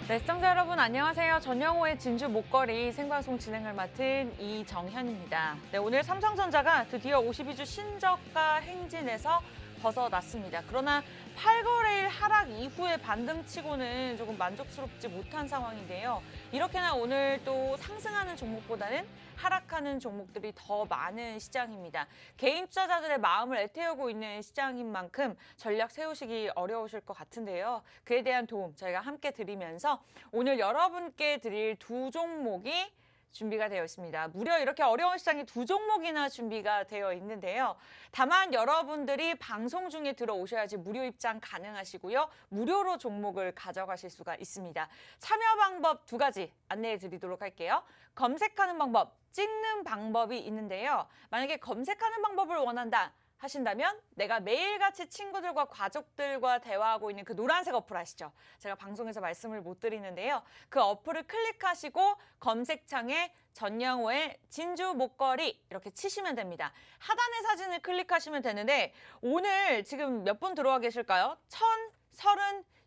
네, 시청자 여러분 안녕하세요. 전영호의 진주 목걸이 생방송 진행을 맡은 이정현입니다. 네, 오늘 삼성전자가 드디어 52주 신저가 행진에서 벗어났습니다. 그러나 8거래일 하락 이후의 반등치고는 조금 만족스럽지 못한 상황인데요. 이렇게나 오늘 또 상승하는 종목보다는 하락하는 종목들이 더 많은 시장입니다. 개인 투자자들의 마음을 애태우고 있는 시장인 만큼 전략 세우시기 어려우실 것 같은데요. 그에 대한 도움 저희가 함께 드리면서 오늘 여러분께 드릴 두 종목이 준비가 되어 있습니다. 무려 이렇게 어려운 시장에 두 종목이나 준비가 되어 있는데요. 다만 여러분들이 방송 중에 들어오셔야지 무료 입장 가능하시고요. 무료로 종목을 가져가실 수가 있습니다. 참여 방법 두 가지 안내해 드리도록 할게요. 검색하는 방법, 찍는 방법이 있는데요. 만약에 검색하는 방법을 원한다 하신다면 내가 매일같이 친구들과 가족들과 대화하고 있는 그 노란색 어플 아시죠? 제가 방송에서 말씀을 못 드리는데요. 그 어플을 클릭하시고 검색창에 전영호의 진주 목걸이 이렇게 치시면 됩니다. 하단의 사진을 클릭하시면 되는데 오늘 지금 몇 분 들어와 계실까요?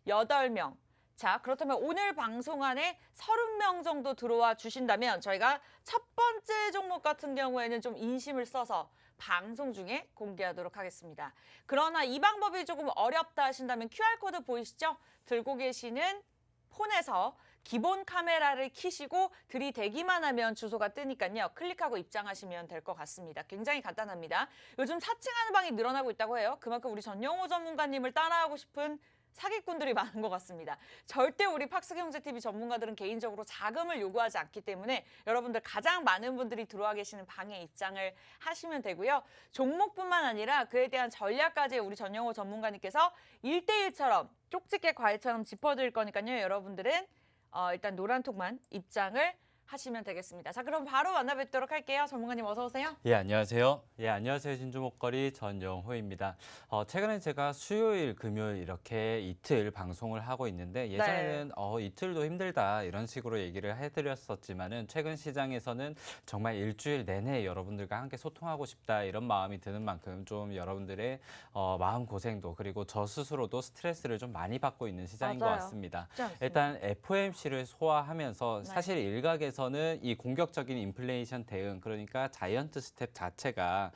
1,038명. 자, 그렇다면 오늘 방송 안에 30명 정도 들어와 주신다면 저희가 첫 번째 종목 같은 경우에는 좀 인심을 써서 방송 중에 공개하도록 하겠습니다. 그러나 이 방법이 조금 어렵다 하신다면 QR코드 보이시죠? 들고 계시는 폰에서 기본 카메라를 켜시고 들이대기만 하면 주소가 뜨니까요. 클릭하고 입장하시면 될 것 같습니다. 굉장히 간단합니다. 요즘 사칭하는 방이 늘어나고 있다고 해요. 그만큼 우리 전영호 전문가님을 따라하고 싶은 사기꾼들이 많은 것 같습니다. 절대 우리 팍스경제TV 전문가들은 개인적으로 자금을 요구하지 않기 때문에 여러분들 가장 많은 분들이 들어와 계시는 방에 입장을 하시면 되고요. 종목뿐만 아니라 그에 대한 전략까지 우리 전영호 전문가님께서 1대1처럼 쪽집게 과일처럼 짚어드릴 거니까요. 여러분들은 일단 노란톡만 입장을 하시면 되겠습니다. 자, 그럼 바로 만나뵙도록 할게요. 전문가님 어서 오세요. 예, 안녕하세요. 예, 안녕하세요. 진주목걸이 전영호입니다. 최근에 제가 수요일, 금요일 이렇게 이틀 방송을 하고 있는데 예전에는 이틀도 힘들다 이런 식으로 얘기를 해드렸었지만은 최근 시장에서는 정말 일주일 내내 여러분들과 함께 소통하고 싶다 이런 마음이 드는 만큼 좀 여러분들의 마음 고생도 그리고 저 스스로도 스트레스를 좀 많이 받고 있는 시장인 것 맞아요. 같습니다. 쉽지 않습니다. 일단 FOMC를 소화하면서 네. 사실 일각에서는 이 공격적인 인플레이션 대응 그러니까 자이언트 스텝 자체가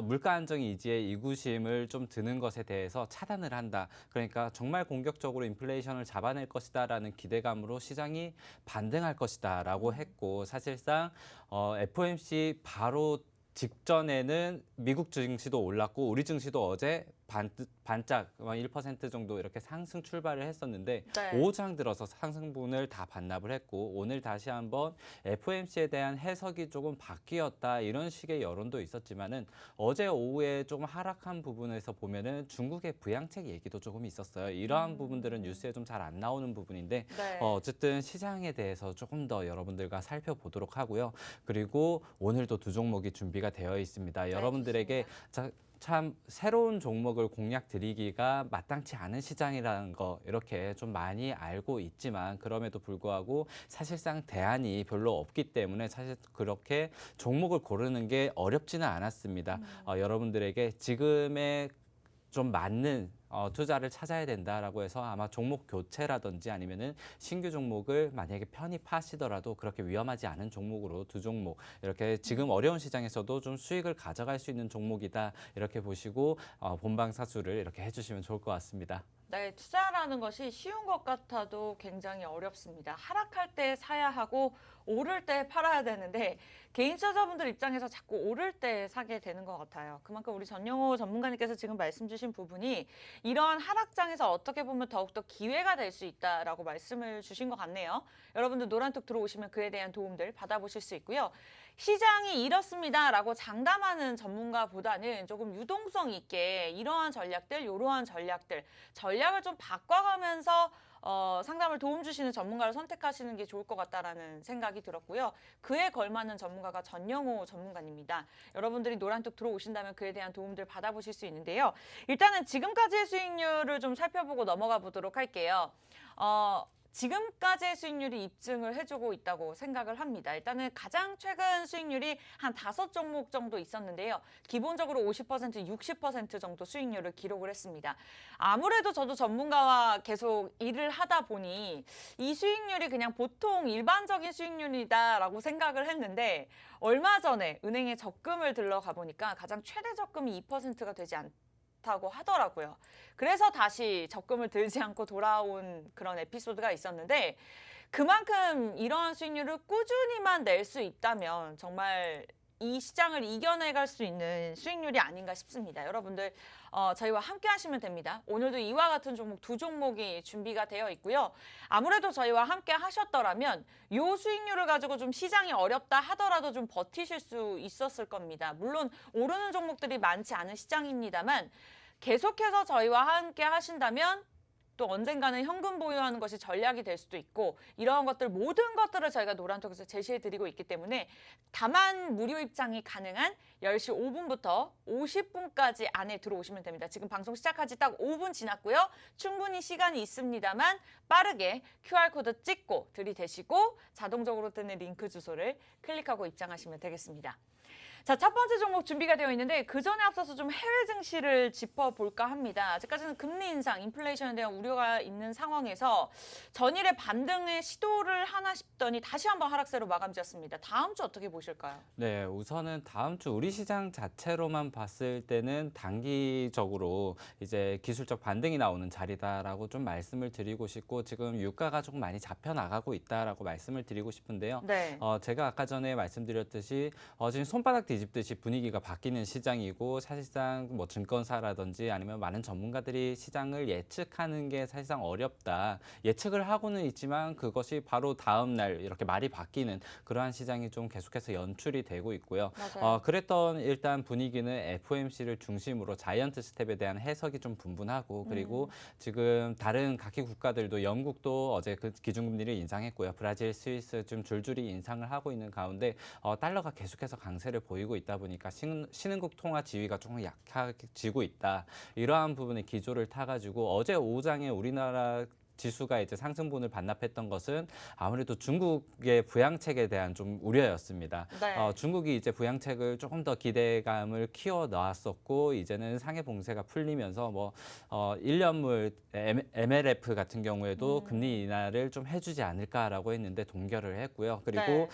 물가 안정 이지의 이구심을 좀 드는 것에 대해서 차단을 한다. 그러니까 정말 공격적으로 인플레이션을 잡아낼 것이다라는 기대감으로 시장이 반등할 것이다라고 했고 사실상 FOMC 바로 직전에는 미국 증시도 올랐고 우리 증시도 어제 반짝 1% 정도 이렇게 상승 출발을 했었는데 네. 오장 들어서 상승분을 다 반납을 했고 오늘 다시 한번 FOMC에 대한 해석이 조금 바뀌었다 이런 식의 여론도 있었지만은 어제 오후에 조금 하락한 부분에서 보면은 중국의 부양책 얘기도 조금 있었어요. 이러한 부분들은 뉴스에 좀 잘 안 나오는 부분인데 네. 어쨌든 시장에 대해서 조금 더 여러분들과 살펴보도록 하고요. 그리고 오늘도 두 종목이 준비가 되어 있습니다. 여러분들에게 참 새로운 종목을 공략 드리기가 마땅치 않은 시장이라는 거 이렇게 좀 많이 알고 있지만 그럼에도 불구하고 사실상 대안이 별로 없기 때문에 사실 그렇게 종목을 고르는 게 어렵지는 않았습니다. 여러분들에게 지금의 좀 맞는 투자를 찾아야 된다라고 해서 아마 종목 교체라든지 아니면은 신규 종목을 만약에 편입하시더라도 그렇게 위험하지 않은 종목으로 두 종목 이렇게 지금 어려운 시장에서도 좀 수익을 가져갈 수 있는 종목이다 이렇게 보시고 본방사수를 이렇게 해주시면 좋을 것 같습니다. 네, 투자라는 것이 쉬운 것 같아도 굉장히 어렵습니다. 하락할 때 사야 하고 오를 때 팔아야 되는데 개인 투자자분들 입장에서 자꾸 오를 때 사게 되는 것 같아요. 그만큼 우리 전영호 전문가님께서 지금 말씀 주신 부분이 이러한 하락장에서 어떻게 보면 더욱더 기회가 될 수 있다라고 말씀을 주신 것 같네요. 여러분들 노란톡 들어오시면 그에 대한 도움들 받아보실 수 있고요. 시장이 이렇습니다라고 장담하는 전문가보다는 조금 유동성 있게 이러한 전략들, 이러한 전략을 좀 바꿔가면서 상담을 도움 주시는 전문가를 선택하시는 게 좋을 것 같다라는 생각이 들었고요. 그에 걸맞는 전문가가 전영호 전문가입니다. 여러분들이 노란톡 들어오신다면 그에 대한 도움들 받아보실 수 있는데요. 일단은 지금까지의 수익률을 좀 살펴보고 넘어가 보도록 할게요. 지금까지의 수익률이 입증을 해주고 있다고 생각을 합니다. 일단은 가장 최근 수익률이 한 5종목 정도 있었는데요. 기본적으로 50%, 60% 정도 수익률을 기록을 했습니다. 아무래도 저도 전문가와 계속 일을 하다 보니 이 수익률이 그냥 보통 일반적인 수익률이다라고 생각을 했는데 얼마 전에 은행에 적금을 들러가 보니까 가장 최대 적금이 2%가 되지 않다고 하더라고요. 그래서 다시 적금을 들지 않고 돌아온 그런 에피소드가 있었는데 그만큼 이러한 수익률을 꾸준히만 낼 수 있다면 정말 이 시장을 이겨내갈 수 있는 수익률이 아닌가 싶습니다. 여러분들 저희와 함께 하시면 됩니다. 오늘도 이와 같은 종목 2종목이 준비가 되어 있고요. 아무래도 저희와 함께 하셨더라면 이 수익률을 가지고 좀 시장이 어렵다 하더라도 좀 버티실 수 있었을 겁니다. 물론 오르는 종목들이 많지 않은 시장입니다만 계속해서 저희와 함께 하신다면 또 언젠가는 현금 보유하는 것이 전략이 될 수도 있고 이러한 것들 모든 것들을 저희가 노란톡에서 제시해드리고 있기 때문에 다만 무료 입장이 가능한 10시 5분부터 50분까지 안에 들어오시면 됩니다. 지금 방송 시작한 지 딱 5분 지났고요. 충분히 시간이 있습니다만 빠르게 QR코드 찍고 들이대시고 자동적으로 뜨는 링크 주소를 클릭하고 입장하시면 되겠습니다. 자, 첫 번째 종목 준비가 되어 있는데 그 전에 앞서서 좀 해외 증시를 짚어볼까 합니다. 아직까지는 금리 인상, 인플레이션에 대한 우려가 있는 상황에서 전일의 반등의 시도를 하나 싶더니 다시 한번 하락세로 마감지었습니다. 다음 주 어떻게 보실까요? 네, 우선은 다음 주 우리 시장 자체로만 봤을 때는 단기적으로 이제 기술적 반등이 나오는 자리다라고 좀 말씀을 드리고 싶고 지금 유가가 조금 많이 잡혀 나가고 있다라고 말씀을 드리고 싶은데요. 네. 제가 아까 전에 말씀드렸듯이 지금 손바닥 뒤집듯이 분위기가 바뀌는 시장이고 사실상 뭐 증권사라든지 아니면 많은 전문가들이 시장을 예측하는 게 사실상 어렵다. 예측을 하고는 있지만 그것이 바로 다음 날 이렇게 말이 바뀌는 그러한 시장이 좀 계속해서 연출이 되고 있고요. 맞아요. 그랬던 일단 분위기는 FOMC를 중심으로 자이언트 스텝에 대한 해석이 좀 분분하고 그리고 지금 다른 각기 국가들도 영국도 어제 그 기준금리를 인상했고요. 브라질, 스위스 좀 줄줄이 인상을 하고 있는 가운데 달러가 계속해서 강세를 보이고 있다 보니까 신흥국 통화 지위가 조금 약해지고 있다. 이러한 부분의 기조를 타가지고 어제 오장에 우리나라 지수가 이제 상승분을 반납했던 것은 아무래도 중국의 부양책에 대한 좀 우려였습니다. 네. 중국이 이제 부양책을 조금 더 기대감을 키워 놨었고 이제는 상해 봉쇄가 풀리면서 뭐 1년물 MLF 같은 경우에도 금리 인하를 좀 해주지 않을까라고 했는데 동결을 했고요. 그리고 네.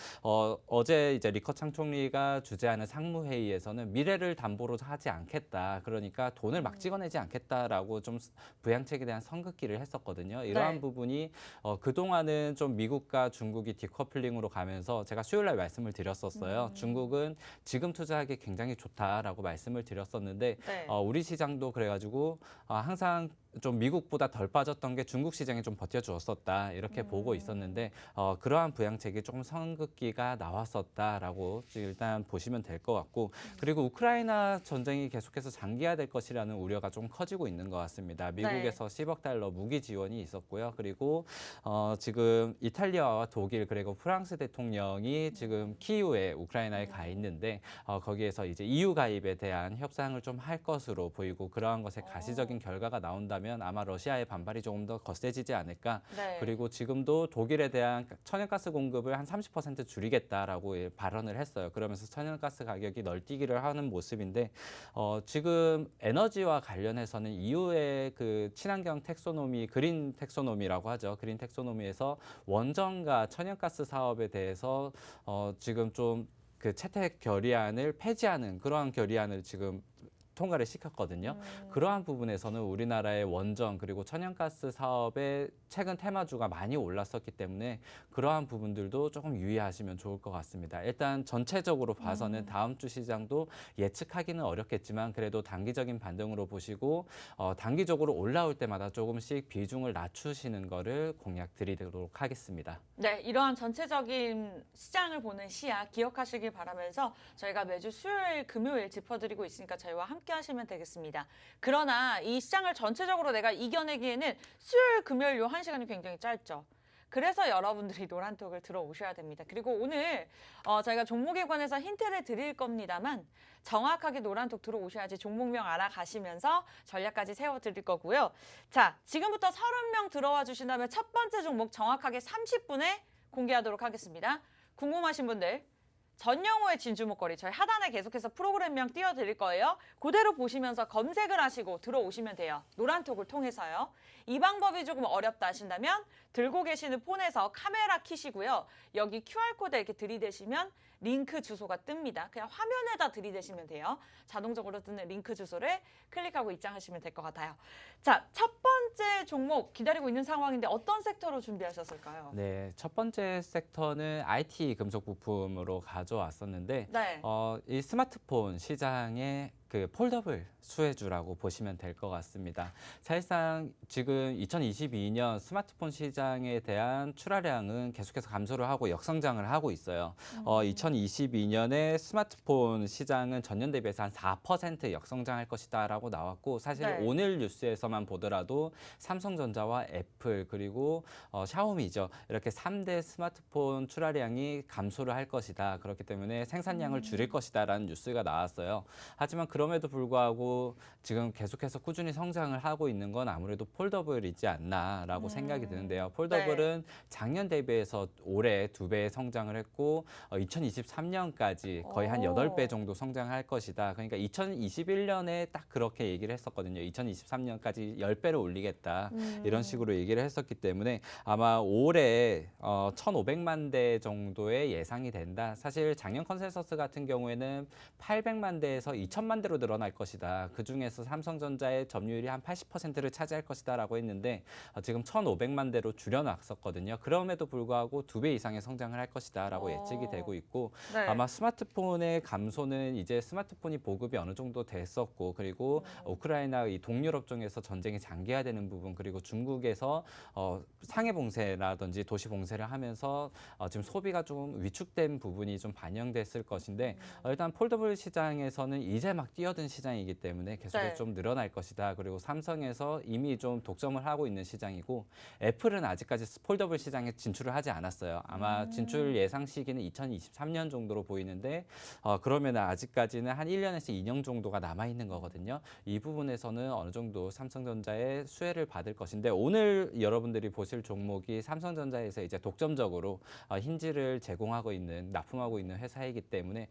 어제 이제 리커창 총리가 주재하는 상무회의에서는 미래를 담보로 하지 않겠다. 그러니까 돈을 막 찍어내지 않겠다라고 좀 부양책에 대한 선긋기를 했었거든요. 이러한 네. 부분이 그동안은 좀 미국과 중국이 디커플링으로 가면서 제가 수요일 날 말씀을 드렸었어요. 중국은 지금 투자하기 굉장히 좋다라고 말씀을 드렸었는데 네. 우리 시장도 그래가지고 항상 좀 미국보다 덜 빠졌던 게 중국 시장이 좀 버텨주었었다 이렇게 보고 있었는데 그러한 부양책이 조금 선긋기가 나왔었다라고 일단 보시면 될 것 같고 그리고 우크라이나 전쟁이 계속해서 장기화될 것이라는 우려가 좀 커지고 있는 것 같습니다. 미국에서 10억 달러 무기 지원이 있었고요. 그리고 지금 이탈리아와 독일 그리고 프랑스 대통령이 지금 키이우에 우크라이나에 가 있는데 거기에서 이제 EU 가입에 대한 협상을 좀 할 것으로 보이고 그러한 것에 가시적인 결과가 나온다면 아마 러시아의 반발이 조금 더 거세지지 않을까. 네. 그리고 지금도 독일에 대한 천연가스 공급을 한 30% 줄이겠다라고 발언을 했어요. 그러면서 천연가스 가격이 널뛰기를 하는 모습인데 지금 에너지와 관련해서는 EU의 그 친환경 텍소노미, 그린 텍소노미라고 하죠. 그린 텍소노미에서 원전과 천연가스 사업에 대해서 지금 좀 그 채택 결의안을 폐지하는 그러한 결의안을 지금 통과를 시켰거든요. 그러한 부분에서는 우리나라의 원전 그리고 천연가스 사업의 최근 테마주가 많이 올랐었기 때문에 그러한 부분들도 조금 유의하시면 좋을 것 같습니다. 일단 전체적으로 봐서는 다음 주 시장도 예측하기는 어렵겠지만 그래도 단기적인 반등으로 보시고 단기적으로 올라올 때마다 조금씩 비중을 낮추시는 거를 공약 드리도록 하겠습니다. 네, 이러한 전체적인 시장을 보는 시야 기억하시길 바라면서 저희가 매주 수요일, 금요일 짚어드리고 있으니까 저희와 함께 하시면 되겠습니다. 그러나 이 시장을 전체적으로 내가 이겨내기에는 수요일, 금요일 요 한 시간이 굉장히 짧죠. 그래서 여러분들이 노란톡을 들어오셔야 됩니다. 그리고 오늘 저희가 종목에 관해서 힌트를 드릴 겁니다만 정확하게 노란톡 들어오셔야지 종목명 알아가시면서 전략까지 세워드릴 거고요. 자, 지금부터 30명 들어와 주신다면 첫 번째 종목 정확하게 30분에 공개하도록 하겠습니다. 궁금하신 분들 전영호의 진주 목걸이 저희 하단에 계속해서 프로그램명 띄워드릴 거예요. 그대로 보시면서 검색을 하시고 들어오시면 돼요. 노란톡을 통해서요. 이 방법이 조금 어렵다 하신다면 들고 계시는 폰에서 카메라 켜시고요. 여기 QR코드 이렇게 들이대시면 링크 주소가 뜹니다. 그냥 화면에다 들이대시면 돼요. 자동적으로 뜨는 링크 주소를 클릭하고 입장하시면 될 것 같아요. 자, 첫 번째 종목 기다리고 있는 상황인데 어떤 섹터로 준비하셨을까요? 네, 첫 번째 섹터는 IT 금속 부품으로 가져왔었는데 네. 이 스마트폰 시장의 그 폴더블 수혜주라고 보시면 될 것 같습니다. 사실상 지금 2022년 스마트폰 시장에 대한 출하량은 계속해서 감소를 하고 역성장을 하고 있어요. 2022년에 스마트폰 시장은 전년 대비해서 한 4% 역성장할 것이다라고 나왔고 사실 네. 오늘 뉴스에서만 보더라도 삼성전자와 애플 그리고 샤오미죠. 이렇게 3대 스마트폰 출하량이 감소를 할 것이다. 그렇기 때문에 생산량을 줄일 것이다라는 뉴스가 나왔어요. 하지만 그럼에도 불구하고 지금 계속해서 꾸준히 성장을 하고 있는 건 아무래도 폴더블이지 않나라고 생각이 드는데요. 폴더블은 작년 대비해서 올해 2배의 성장을 했고 2023년까지 거의 한 8배 정도 성장할 것이다. 그러니까 2021년에 딱 그렇게 얘기를 했었거든요. 2023년까지 10배를 올리겠다. 이런 식으로 얘기를 했었기 때문에 아마 올해 1,500만 대 정도의 예상이 된다. 사실 작년 컨센서스 같은 경우에는 800만 대에서 2,000만 대로 늘어날 것이다. 그중에서 삼성전자의 점유율이 한 80%를 차지할 것이다라고 했는데 지금 1,500만 대로 줄여놨었거든요. 그럼에도 불구하고 2배 이상의 성장을 할 것이다라고 예측이 되고 있고 네. 아마 스마트폰의 감소는 이제 스마트폰이 보급이 어느 정도 됐었고 그리고 우크라이나 이 동유럽 쪽에서 전쟁이 장기화되는 부분 그리고 중국에서 상해 봉쇄라든지 도시 봉쇄를 하면서 지금 소비가 좀 위축된 부분이 좀 반영됐을 것인데 일단 폴더블 시장에서는 이제 막 뛰어든 시장이기 때문에 계속해서 네. 좀 늘어날 것이다. 그리고 삼성에서 이미 좀 독점을 하고 있는 시장이고 애플은 아직까지 폴더블 시장에 진출을 하지 않았어요. 아마 진출 예상 시기는 2023년 정도로 보이는데 그러면 아직까지는 한 1년에서 2년 정도가 남아 있는 거거든요. 이 부분에서는 어느 정도 삼성전자의 수혜를 받을 것인데 오늘 여러분들이 보실 종목이 삼성전자에서 이제 독점적으로 힌지를 제공하고 있는 납품하고 있는 회사이기 때문에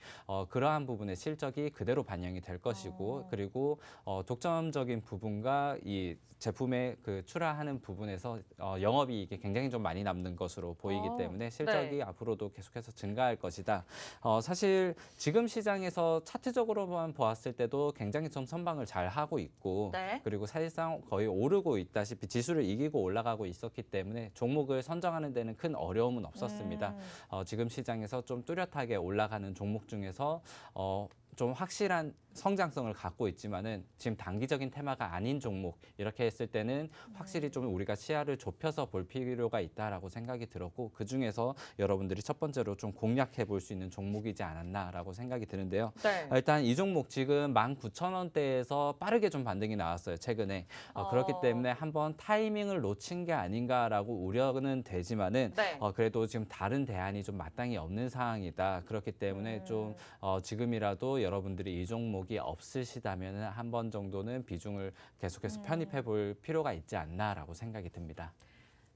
그러한 부분의 실적이 그대로 반영이 될 것이고 그리고 독점적인 부분과 이 제품의 그 출하하는 부분에서 영업이익이 굉장히 좀 많이 남는 것으로 보이기 때문에 실적이 네. 앞으로도 계속해서 증가할 것이다. 사실 지금 시장에서 차트적으로만 보았을 때도 굉장히 좀 선방을 잘 하고 있고 네. 그리고 사실상 거의 오르고 있다시피 지수를 이기고 올라가고 있었기 때문에 종목을 선정하는 데는 큰 어려움은 없었습니다. 지금 시장에서 좀 뚜렷하게 올라가는 종목 중에서 좀 확실한 성장성을 갖고 있지만은 지금 단기적인 테마가 아닌 종목 이렇게 했을 때는 확실히 좀 우리가 시야를 좁혀서 볼 필요가 있다라고 생각이 들었고 그 중에서 여러분들이 첫 번째로 좀 공략해 볼 수 있는 종목이지 않았나라고 생각이 드는데요. 네. 일단 이 종목 지금 19,000원대에서 빠르게 좀 반등이 나왔어요 최근에. 그렇기 때문에 한번 타이밍을 놓친 게 아닌가라고 우려는 되지만은 네. 그래도 지금 다른 대안이 좀 마땅히 없는 상황이다. 그렇기 때문에 좀 지금이라도 여러분들이 이 종목이 없으시다면 한 번 정도는 비중을 계속해서 편입해 볼 필요가 있지 않나라고 생각이 듭니다.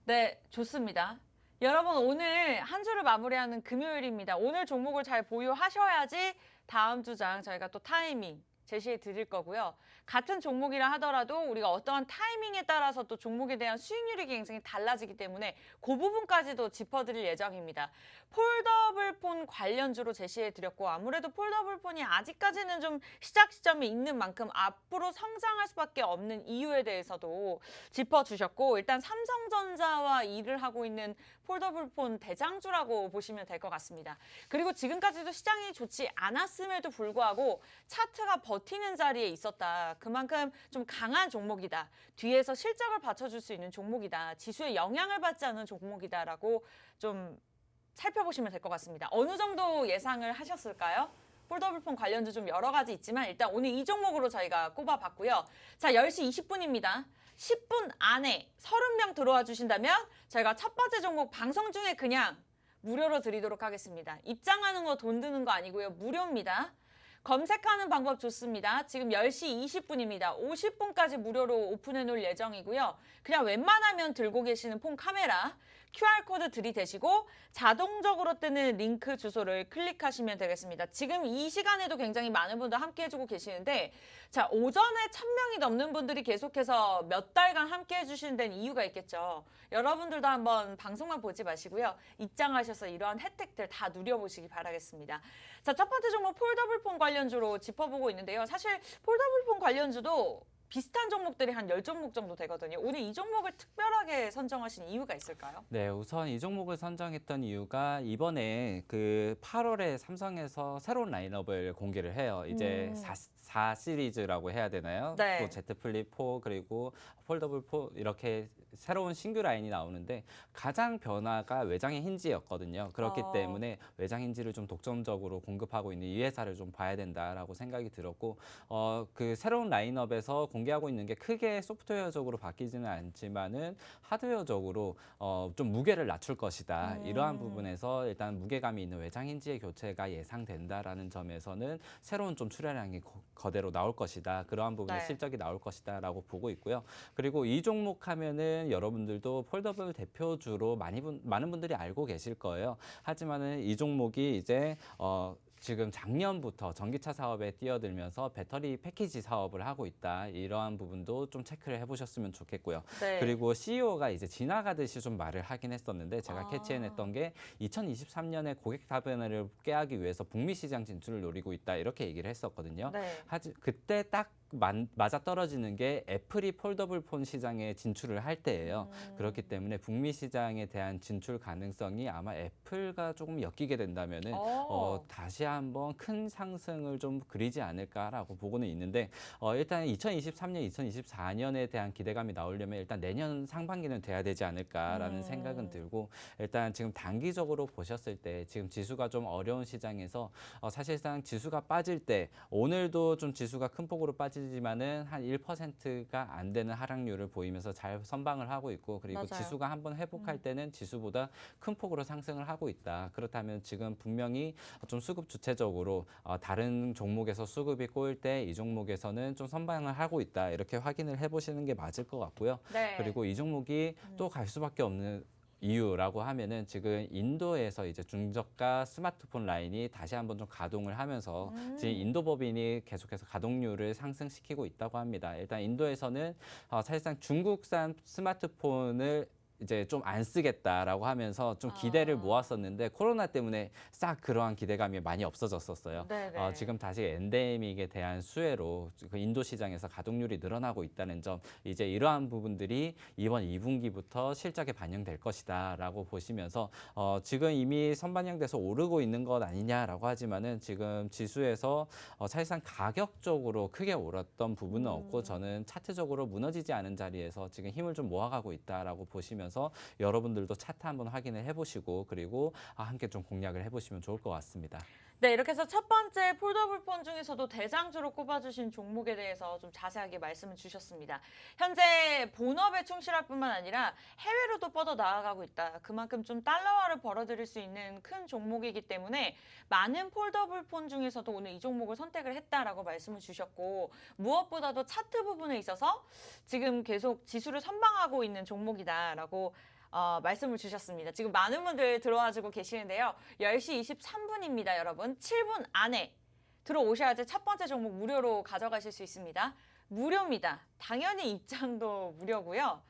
네, 좋습니다. 여러분 오늘 한 주를 마무리하는 금요일입니다. 오늘 종목을 잘 보유하셔야지 다음 주장 저희가 또 타이밍 제시해 드릴 거고요. 같은 종목이라 하더라도 우리가 어떠한 타이밍에 따라서 또 종목에 대한 수익률이 굉장히 달라지기 때문에 그 부분까지도 짚어드릴 예정입니다. 폴더블폰 관련주로 제시해 드렸고 아무래도 폴더블폰이 아직까지는 좀 시작 시점이 있는 만큼 앞으로 성장할 수밖에 없는 이유에 대해서도 짚어주셨고 일단 삼성전자와 일을 하고 있는 폴더블폰 대장주라고 보시면 될 것 같습니다. 그리고 지금까지도 시장이 좋지 않았음에도 불구하고 차트가 버티는 자리에 있었다. 그만큼 좀 강한 종목이다. 뒤에서 실적을 받쳐줄 수 있는 종목이다. 지수에 영향을 받지 않는 종목이다라고 좀 살펴보시면 될 것 같습니다. 어느 정도 예상을 하셨을까요? 폴더블폰 관련주 좀 여러 가지 있지만 일단 오늘 이 종목으로 저희가 꼽아봤고요. 자, 10시 20분입니다. 10분 안에 30명 들어와 주신다면 저희가 첫 번째 종목 방송 중에 그냥 무료로 드리도록 하겠습니다. 입장하는 거 돈 드는 거 아니고요. 무료입니다. 검색하는 방법 좋습니다. 지금 10시 20분입니다. 50분까지 무료로 오픈해 놓을 예정이고요. 그냥 웬만하면 들고 계시는 폰 카메라, QR코드 들이대시고 자동적으로 뜨는 링크 주소를 클릭하시면 되겠습니다. 지금 이 시간에도 굉장히 많은 분들 함께 해주고 계시는데 자, 오전에 1000명이 넘는 분들이 계속해서 몇 달간 함께 해주시는 데는 이유가 있겠죠. 여러분들도 한번 방송만 보지 마시고요. 입장하셔서 이러한 혜택들 다 누려보시기 바라겠습니다. 자, 첫 번째 종목 폴더블폰 관련주로 짚어보고 있는데요. 사실 폴더블폰 관련주도 비슷한 종목들이 한 10종목 정도 되거든요. 오늘 이 종목을 특별하게 선정하신 이유가 있을까요? 네, 우선 이 종목을 선정했던 이유가 이번에 그 8월에 삼성에서 새로운 라인업을 공개를 해요. 이제 4 시리즈라고 해야 되나요? 네. 또 Z 플립 4 그리고 폴더블 4 이렇게 새로운 신규 라인이 나오는데 가장 변화가 외장의 힌지였거든요. 그렇기 때문에 외장 힌지를 좀 독점적으로 공급하고 있는 이 회사를 좀 봐야 된다라고 생각이 들었고 그 새로운 라인업에서 공개하고 있는 게 크게 소프트웨어적으로 바뀌지는 않지만은 하드웨어적으로 좀 무게를 낮출 것이다. 이러한 부분에서 일단 무게감이 있는 외장 힌지의 교체가 예상된다라는 점에서는 새로운 좀 출하량이 거대로 나올 것이다. 그러한 부분에 네. 실적이 나올 것이다라고 보고 있고요. 그리고 이 종목 하면은 여러분들도 폴더블 대표주로 많은 분들이 알고 계실 거예요. 하지만은 이 종목이 이제 지금 작년부터 전기차 사업에 뛰어들면서 배터리 패키지 사업을 하고 있다. 이러한 부분도 좀 체크를 해보셨으면 좋겠고요. 네. 그리고 CEO가 이제 지나가듯이 좀 말을 하긴 했었는데 제가 캐치해냈던 게 2023년에 고객 다변화를 깨하기 위해서 북미 시장 진출을 노리고 있다. 이렇게 얘기를 했었거든요. 네. 그때 딱 맞아 떨어지는 게 애플이 폴더블 폰 시장에 진출을 할 때예요. 그렇기 때문에 북미 시장에 대한 진출 가능성이 아마 애플과 조금 엮이게 된다면은 다시 한번 큰 상승을 좀 그리지 않을까라고 보고는 있는데 일단 2023년, 2024년에 대한 기대감이 나오려면 일단 내년 상반기는 돼야 되지 않을까라는 생각은 들고 일단 지금 단기적으로 보셨을 때 지금 지수가 좀 어려운 시장에서 사실상 지수가 빠질 때 오늘도 좀 지수가 큰 폭으로 빠지지만은 한 1%가 안 되는 하락률을 보이면서 잘 선방을 하고 있고 그리고 맞아요. 지수가 한번 회복할 때는 지수보다 큰 폭으로 상승을 하고 있다. 그렇다면 지금 분명히 좀 수급 주체적으로 다른 종목에서 수급이 꼬일 때 이 종목에서는 좀 선방을 하고 있다. 이렇게 확인을 해보시는 게 맞을 것 같고요. 네. 그리고 이 종목이 또 갈 수밖에 없는 이유라고 하면은 지금 인도에서 이제 중저가 스마트폰 라인이 다시 한번 좀 가동을 하면서 지금 인도 법인이 계속해서 가동률을 상승시키고 있다고 합니다. 일단 인도에서는 사실상 중국산 스마트폰을 이제 좀 안 쓰겠다라고 하면서 좀 기대를 모았었는데 코로나 때문에 싹 그러한 기대감이 많이 없어졌었어요. 네네. 지금 다시 엔데믹에 대한 수혜로 그 인도 시장에서 가동률이 늘어나고 있다는 점, 이제 이러한 부분들이 이번 2분기부터 실적에 반영될 것이다라고 보시면서 지금 이미 선반영돼서 오르고 있는 것 아니냐라고 하지만은 지금 지수에서 사실상 가격적으로 크게 오랐던 부분은 없고 저는 차트적으로 무너지지 않은 자리에서 지금 힘을 좀 모아가고 있다라고 보시면서 여러분들도 차트 한번 확인을 해보시고 그리고 함께 좀 공략을 해보시면 좋을 것 같습니다. 네, 이렇게 해서 첫 번째 폴더블폰 중에서도 대장주로 꼽아주신 종목에 대해서 좀 자세하게 말씀을 주셨습니다. 현재 본업에 충실할 뿐만 아니라 해외로도 뻗어 나아가고 있다. 그만큼 좀 달러화를 벌어들일 수 있는 큰 종목이기 때문에 많은 폴더블폰 중에서도 오늘 이 종목을 선택을 했다라고 말씀을 주셨고 무엇보다도 차트 부분에 있어서 지금 계속 지수를 선방하고 있는 종목이다라고 말씀을 주셨습니다. 지금 많은 분들 들어와주고 계시는데요. 10시 23분입니다, 여러분. 7분 안에 들어오셔야지 첫 번째 종목 무료로 가져가실 수 있습니다. 무료입니다. 당연히 입장도 무료고요.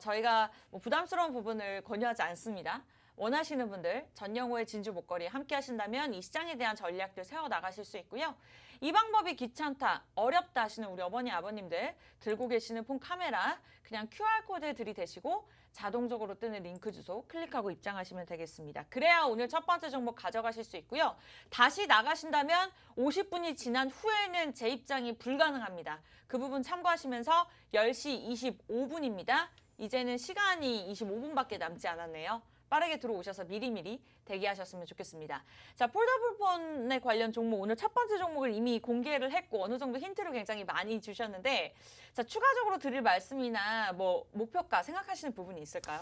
저희가 뭐 부담스러운 부분을 권유하지 않습니다. 원하시는 분들 전영호의 진주 목걸이 함께 하신다면 이 시장에 대한 전략들 세워나가실 수 있고요. 이 방법이 귀찮다, 어렵다 하시는 우리 어머니, 아버님들 들고 계시는 폰 카메라 그냥 QR코드 들이대시고 자동적으로 뜨는 링크 주소 클릭하고 입장하시면 되겠습니다. 그래야 오늘 첫 번째 종목 가져가실 수 있고요. 다시 나가신다면 50분이 지난 후에는 재입장이 불가능합니다. 그 부분 참고하시면서 10시 25분입니다. 이제는 시간이 25분밖에 남지 않았네요. 빠르게 들어오셔서 미리미리 대기하셨으면 좋겠습니다. 자, 폴더블폰에 관련 종목 오늘 첫 번째 종목을 이미 공개를 했고 어느 정도 힌트를 굉장히 많이 주셨는데 자, 추가적으로 드릴 말씀이나 뭐 목표가 생각하시는 부분이 있을까요?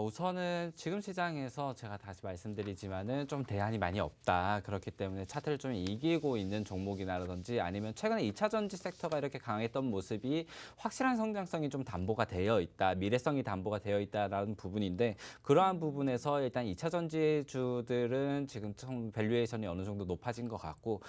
우선은 지금 시장에서 제가 다시 말씀드리지만은 좀 대안이 많이 없다. 그렇기 때문에 차트를 좀 이기고 있는 종목이라든지 아니면 최근에 2차 전지 섹터가 이렇게 강했던 모습이 확실한 성장성이 좀 담보가 되어 있다. 미래성이 담보가 되어 있다라는 부분인데 그러한 부분에서 일단 2차 전지주들은 지금 좀 밸류에이션이 어느 정도 높아진 것 같고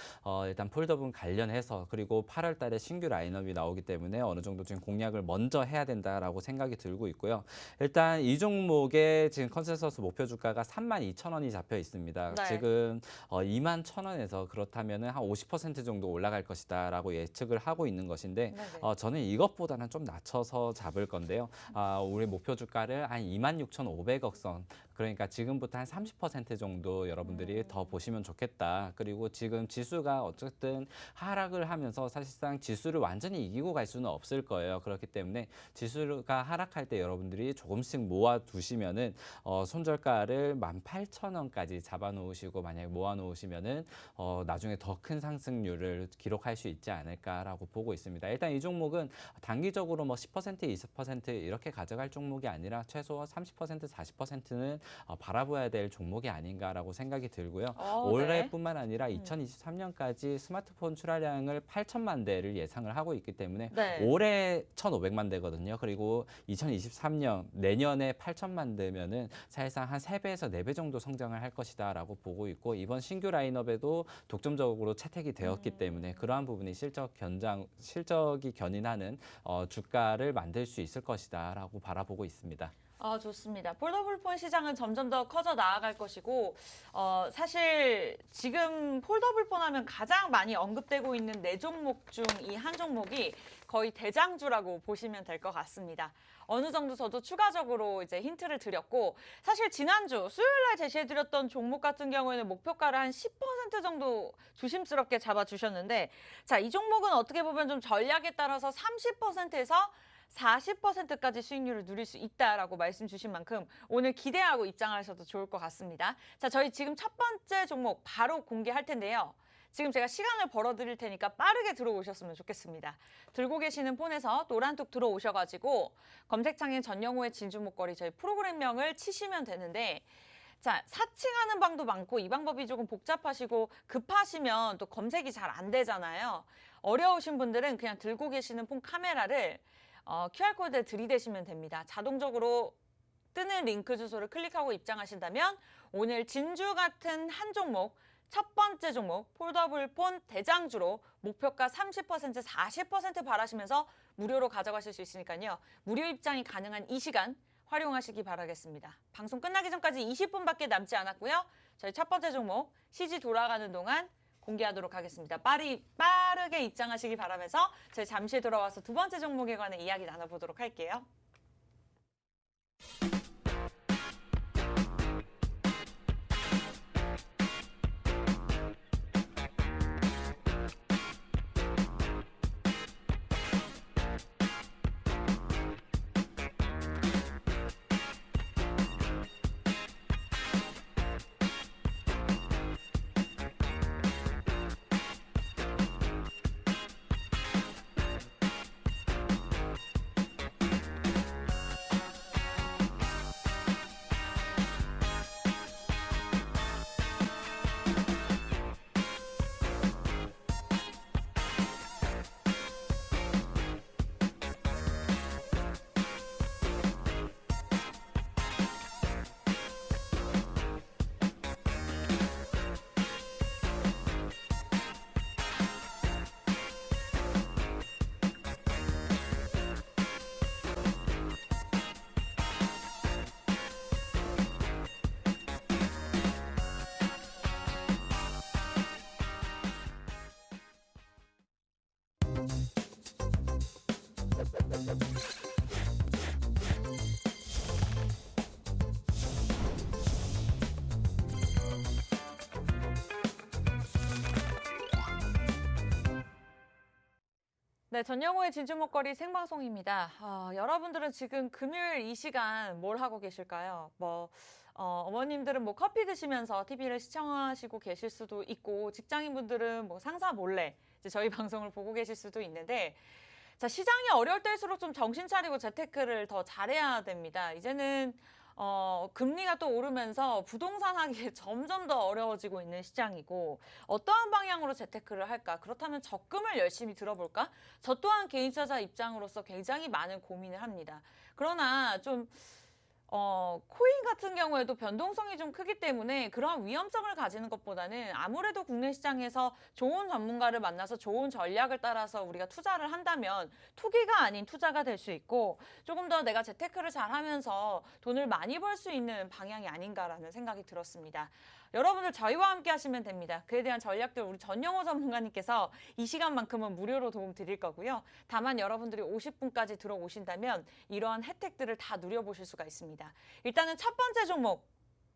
일단 폴더분 관련해서 그리고 8월 달에 신규 라인업이 나오기 때문에 어느 정도 지금 공략을 먼저 해야 된다라고 생각이 들고 있고요. 일단 이 종목의 지금 컨센서스 목표 주가가 32,000원이 잡혀 있습니다. 네. 지금 21,000원에서 그렇다면은 한 50% 정도 올라갈 것이다라고 예측을 하고 있는 것인데 네네. 저는 이것보다는 좀 낮춰서 잡을 건데요. 우리 목표 주가를 한 26,500억 선. 그러니까 지금부터 한 30% 정도 여러분들이 더 보시면 좋겠다. 그리고 지금 지수가 어쨌든 하락을 하면서 사실상 지수를 완전히 이기고 갈 수는 없을 거예요. 그렇기 때문에 지수가 하락할 때 여러분들이 조금씩 모아 두시면은 손절가를 18,000원까지 잡아 놓으시고 만약에 모아 놓으시면은 나중에 더 큰 상승률을 기록할 수 있지 않을까라고 보고 있습니다. 일단 이 종목은 단기적으로 뭐 10%, 20% 이렇게 가져갈 종목이 아니라 최소 30%, 40%는 바라봐야 될 종목이 아닌가라고 생각이 들고요. 네. 올해뿐만 아니라 2023년까지 스마트폰 출하량을 8천만 대를 예상을 하고 있기 때문에 네. 올해 1,500만 대거든요. 그리고 2023년 내년에 8천만 대면은 사실상 한 3배에서 4배 정도 성장을 할 것이다라고 보고 있고 이번 신규 라인업에도 독점적으로 채택이 되었기 때문에 그러한 부분이 실적이 견인하는 주가를 만들 수 있을 것이다라고 바라보고 있습니다. 좋습니다. 폴더블폰 시장은 점점 더 커져 나아갈 것이고 사실 지금 폴더블폰 하면 가장 많이 언급되고 있는 4종목 중 이 한 종목이 거의 대장주라고 보시면 될 것 같습니다. 어느 정도 저도 추가적으로 이제 힌트를 드렸고 사실 지난주 수요일 날 제시해드렸던 종목 같은 경우에는 목표가를 한 10% 정도 조심스럽게 잡아주셨는데 자, 이 종목은 어떻게 보면 좀 전략에 따라서 30%에서 40%까지 수익률을 누릴 수 있다라고 말씀 주신 만큼 오늘 기대하고 입장하셔도 좋을 것 같습니다. 자, 저희 지금 첫 번째 종목 바로 공개할 텐데요. 지금 제가 시간을 벌어드릴 테니까 빠르게 들어오셨으면 좋겠습니다. 들고 계시는 폰에서 노란톡 들어오셔가지고 검색창에 전영호의 진주 목걸이 저희 프로그램명을 치시면 되는데 자, 사칭하는 방도 많고 이 방법이 조금 복잡하시고 급하시면 또 검색이 잘 안 되잖아요. 어려우신 분들은 그냥 들고 계시는 폰 카메라를 QR코드에 들이대시면 됩니다. 자동적으로 뜨는 링크 주소를 클릭하고 입장하신다면 오늘 진주 같은 한 종목, 첫 번째 종목 폴더블폰 대장주로 목표가 30%, 40% 바라시면서 무료로 가져가실 수 있으니까요. 무료 입장이 가능한 이 시간 활용하시기 바라겠습니다. 방송 끝나기 전까지 20분밖에 남지 않았고요. 저희 첫 번째 종목 CG 돌아가는 동안 공개하도록 하겠습니다. 빠르게 입장하시기 바라면서 저희 잠시 돌아와서 두 번째 종목에 관한 이야기 나눠보도록 할게요. 네, 전영호의 진주 먹거리 생방송입니다. 여러분들은 지금 금요일 이 시간 뭘 하고 계실까요? 어머님들은 뭐 커피 드시면서 TV를 시청하시고 계실 수도 있고, 직장인분들은 뭐 상사 몰래 이제 저희 방송을 보고 계실 수도 있는데, 자, 시장이 어려울 때일수록 좀 정신 차리고 재테크를 더 잘해야 됩니다. 이제는 금리가 또 오르면서 부동산 하기 점점 더 어려워지고 있는 시장이고, 어떠한 방향으로 재테크를 할까? 그렇다면 적금을 열심히 들어볼까? 저 또한 개인 투자자 입장으로서 굉장히 많은 고민을 합니다. 그러나 좀 코인 같은 경우에도 변동성이 좀 크기 때문에 그런 위험성을 가지는 것보다는 아무래도 국내 시장에서 좋은 전문가를 만나서 좋은 전략을 따라서 우리가 투자를 한다면 투기가 아닌 투자가 될 수 있고, 조금 더 내가 재테크를 잘하면서 돈을 많이 벌 수 있는 방향이 아닌가라는 생각이 들었습니다. 여러분들 저희와 함께 하시면 됩니다. 그에 대한 전략들 우리 전영호 전문가님께서 이 시간만큼은 무료로 도움 드릴 거고요. 다만 여러분들이 50분까지 들어오신다면 이러한 혜택들을 다 누려보실 수가 있습니다. 일단은 첫 번째 종목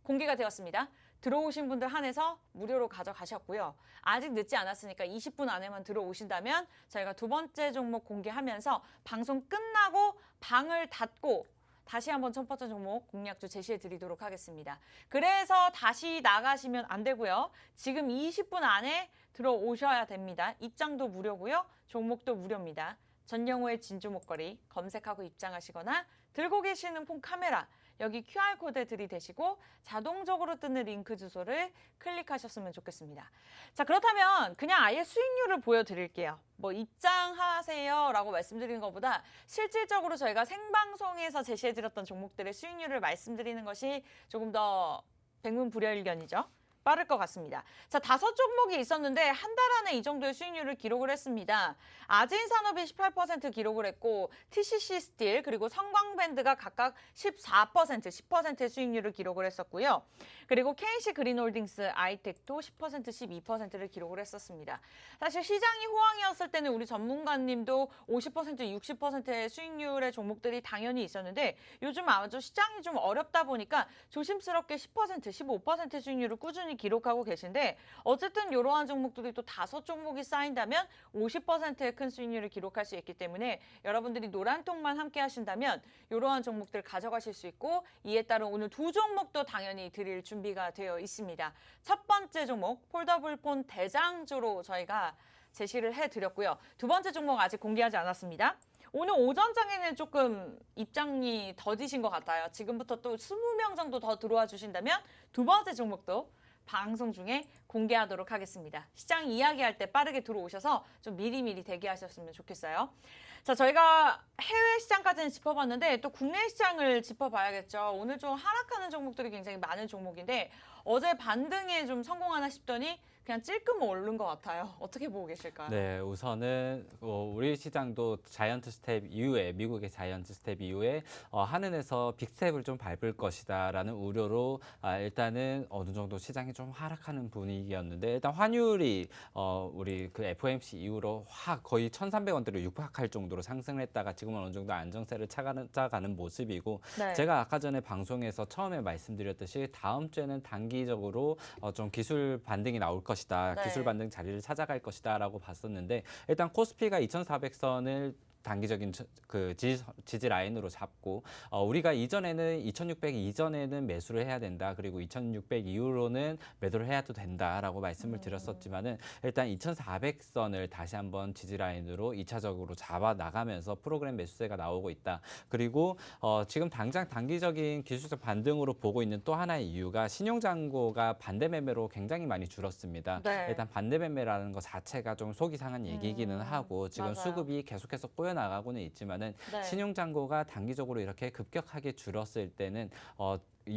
공개가 되었습니다. 들어오신 분들 한해서 무료로 가져가셨고요. 아직 늦지 않았으니까 20분 안에만 들어오신다면 저희가 두 번째 종목 공개하면서 방송 끝나고 방을 닫고 다시 한번 첫 번째 종목 공략주 제시해 드리도록 하겠습니다. 그래서 다시 나가시면 안 되고요. 지금 20분 안에 들어오셔야 됩니다. 입장도 무료고요. 종목도 무료입니다. 전영호의 진주 목걸이 검색하고 입장하시거나 들고 계시는 폰 카메라 여기 QR코드 들이대시고 자동적으로 뜨는 링크 주소를 클릭하셨으면 좋겠습니다. 자, 그렇다면 그냥 아예 수익률을 보여드릴게요. 뭐 입장하세요 라고 말씀드리는 것보다 실질적으로 저희가 생방송에서 제시해드렸던 종목들의 수익률을 말씀드리는 것이 조금 더 백문불여일견이죠. 빠를 것 같습니다. 자, 5종목이 있었는데 한 달 안에 이 정도의 수익률을 기록을 했습니다. 아진산업이 18% 기록을 했고 TCC 스틸 그리고 성광밴드가 각각 14%, 10%의 수익률을 기록을 했었고요. 그리고 KC 그린홀딩스, 아이텍도 10%, 12%를 기록을 했었습니다. 사실 시장이 호황이었을 때는 우리 전문가님도 50%, 60%의 수익률의 종목들이 당연히 있었는데 요즘 아주 시장이 좀 어렵다 보니까 조심스럽게 10%, 15%의 수익률을 꾸준히 기록하고 계신데 어쨌든 이러한 종목들이 또 5종목이 쌓인다면 50%의 큰 수익률을 기록할 수 있기 때문에 여러분들이 노란통만 함께 하신다면 이러한 종목들 가져가실 수 있고 이에 따른 오늘 두 종목도 당연히 드릴 준비가 되어 있습니다. 첫 번째 종목 폴더블폰 대장주로 저희가 제시를 해드렸고요. 두 번째 종목 아직 공개하지 않았습니다. 오늘 오전장에는 조금 입장이 더디신 것 같아요. 지금부터 또 20명 정도 더 들어와 주신다면 두 번째 종목도 방송 중에 공개하도록 하겠습니다. 시장 이야기할 때 빠르게 들어오셔서 좀 미리미리 대기하셨으면 좋겠어요. 자, 저희가 해외 시장까지는 짚어봤는데 또 국내 시장을 짚어봐야겠죠. 오늘 좀 하락하는 종목들이 굉장히 많은 종목인데 어제 반등에 좀 성공하나 싶더니 그냥 찔끔 오른 것 같아요. 어떻게 보고 계실까요? 네, 우선은 우리 시장도 자이언트 스텝 이후에 미국의 자이언트 스텝 이후에 한은에서 빅스텝을 좀 밟을 것이다라는 우려로 일단은 어느 정도 시장이 좀 하락하는 분위기였는데 일단 환율이 우리 그 FOMC 이후로 확 거의 1,300원대로 육박할 정도로 상승을 했다가 지금은 어느 정도 안정세를 찾아가는 모습이고 네. 제가 아까 전에 방송에서 처음에 말씀드렸듯이 다음 주에는 단기적으로 좀 기술 반등이 나올 것이다. 네. 기술 반등 자리를 찾아갈 것이다라고 봤었는데 일단 코스피가 2,400선을 단기적인 그 지지 라인으로 잡고 우리가 이전에는 2,600 이전에는 매수를 해야 된다. 그리고 2,600 이후로는 매도를 해야도 된다라고 말씀을 드렸었지만은 일단 2,400선을 다시 한번 지지 라인으로 2차적으로 잡아 나가면서 프로그램 매수세가 나오고 있다. 그리고 지금 당장 단기적인 기술적 반등으로 보고 있는 또 하나의 이유가 신용 잔고가 반대 매매로 굉장히 많이 줄었습니다. 네. 일단 반대 매매라는 것 자체가 좀 속이 상한 얘기이기는 하고 지금 맞아요. 수급이 계속해서 나가고는 있지만은 네. 신용 잔고가 단기적으로 이렇게 급격하게 줄었을 때는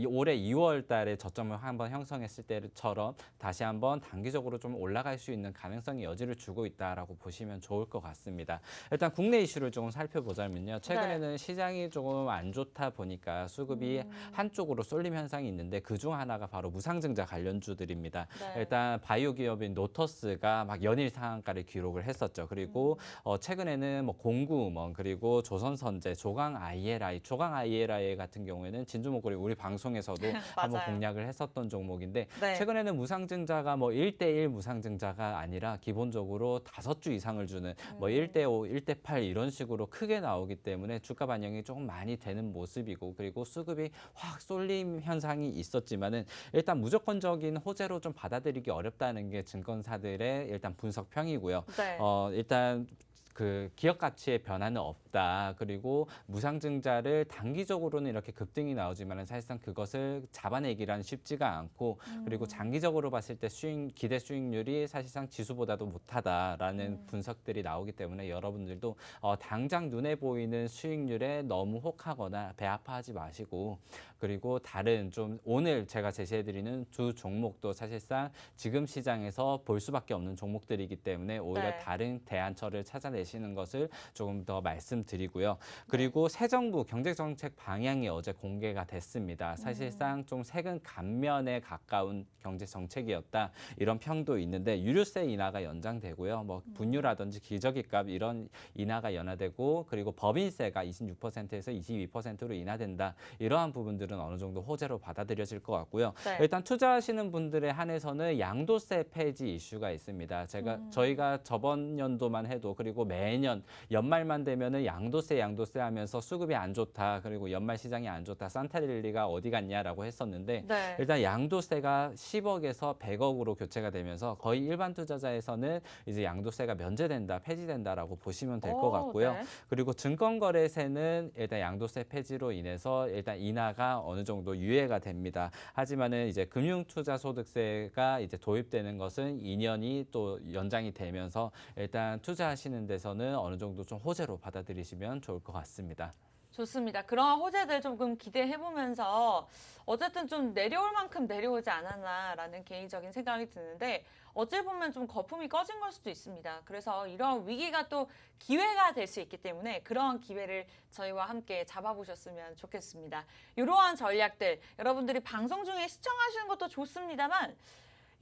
올해 2월 달에 저점을 한번 형성했을 때처럼 다시 한번 단기적으로 좀 올라갈 수 있는 가능성이 여지를 주고 있다라고 보시면 좋을 것 같습니다. 일단 국내 이슈를 조금 살펴보자면요. 최근에는 시장이 조금 안 좋다 보니까 수급이 한쪽으로 쏠림 현상이 있는데 그중 하나가 바로 무상증자 관련주들입니다. 네. 일단 바이오 기업인 노터스가 막 연일 상한가를 기록을 했었죠. 그리고 최근에는 뭐 공구음원 그리고 조선선제, 조강 ILI 같은 경우에는 진주 목걸이 우리 방송에서 방송에서도 한번 맞아요. 공략을 했었던 종목인데 네. 최근에는 무상증자가 뭐 1대1 무상증자가 아니라 기본적으로 5주 이상을 주는 뭐 1대5, 1대8 이런 식으로 크게 나오기 때문에 주가 반영이 조금 많이 되는 모습이고 그리고 수급이 확 쏠림 현상이 있었지만은 일단 무조건적인 호재로 좀 받아들이기 어렵다는 게 증권사들의 일단 분석평이고요. 네. 일단 그 기업 가치의 변화는 없다. 그리고 무상증자를 단기적으로는 이렇게 급등이 나오지만 사실상 그것을 잡아내기란 쉽지가 않고 그리고 장기적으로 봤을 때 기대 수익률이 사실상 지수보다도 못하다라는 분석들이 나오기 때문에 여러분들도 당장 눈에 보이는 수익률에 너무 혹하거나 배 아파하지 마시고 그리고 다른 좀 오늘 제가 제시해드리는 두 종목도 사실상 지금 시장에서 볼 수밖에 없는 종목들이기 때문에 오히려 네. 다른 대안처를 찾아내시는 것을 조금 더 말씀드리고요. 그리고 새 정부 경제정책 방향이 어제 공개가 됐습니다. 사실상 좀 세금 감면에 가까운 경제정책이었다. 이런 평도 있는데 유류세 인하가 연장되고요. 뭐 분유라든지 기저귀값 이런 인하가 연화되고 그리고 법인세가 26%에서 22%로 인하된다. 이러한 부분들은 어느 정도 호재로 받아들여질 것 같고요. 네. 일단 투자하시는 분들에 한해서는 양도세 폐지 이슈가 있습니다. 저희가 저번 연도만 해도 그리고 매년 연말만 되면은 양도세 하면서 수급이 안 좋다. 그리고 연말 시장이 안 좋다. 산타릴리가 어디 갔냐라고 했었는데 네. 일단 양도세가 10억에서 100억으로 교체가 되면서 거의 일반 투자자에서는 이제 양도세가 면제된다, 폐지된다라고 보시면 될 것 같고요. 네. 그리고 증권거래세는 일단 양도세 폐지로 인해서 일단 인하가 어느 정도 유예가 됩니다. 하지만은 이제 금융투자소득세가 이제 도입되는 것은 2년이 또 연장이 되면서 일단 투자하시는 데서는 어느 정도 좀 호재로 받아들이시면 좋을 것 같습니다. 좋습니다. 그런 호재들 조금 기대해보면서 어쨌든 좀 내려올 만큼 내려오지 않았나라는 개인적인 생각이 드는데 어찌 보면 좀 거품이 꺼진 걸 수도 있습니다. 그래서 이런 위기가 또 기회가 될 수 있기 때문에 그런 기회를 저희와 함께 잡아보셨으면 좋겠습니다. 이러한 전략들 여러분들이 방송 중에 시청하시는 것도 좋습니다만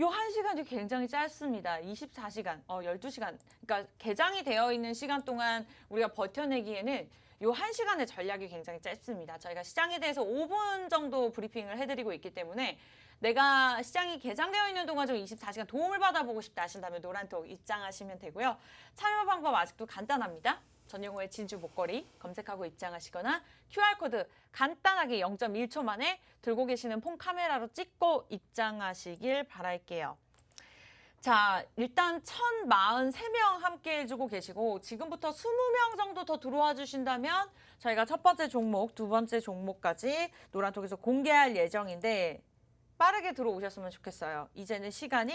요 1시간이 굉장히 짧습니다. 24시간, 12시간. 그러니까 개장이 되어 있는 시간 동안 우리가 버텨내기에는 요 1시간의 전략이 굉장히 짧습니다. 저희가 시장에 대해서 5분 정도 브리핑을 해드리고 있기 때문에 내가 시장이 개장되어 있는 동안 좀 24시간 도움을 받아보고 싶다 하신다면 노란톡 입장하시면 되고요. 참여 방법 아직도 간단합니다. 전영호의 진주 목걸이 검색하고 입장하시거나 QR코드 간단하게 0.1초 만에 들고 계시는 폰 카메라로 찍고 입장하시길 바랄게요. 자, 일단 1,043명 함께 해주고 계시고 지금부터 20명 정도 더 들어와 주신다면 저희가 첫 번째 종목, 두 번째 종목까지 노란톡에서 공개할 예정인데 빠르게 들어오셨으면 좋겠어요. 이제는 시간이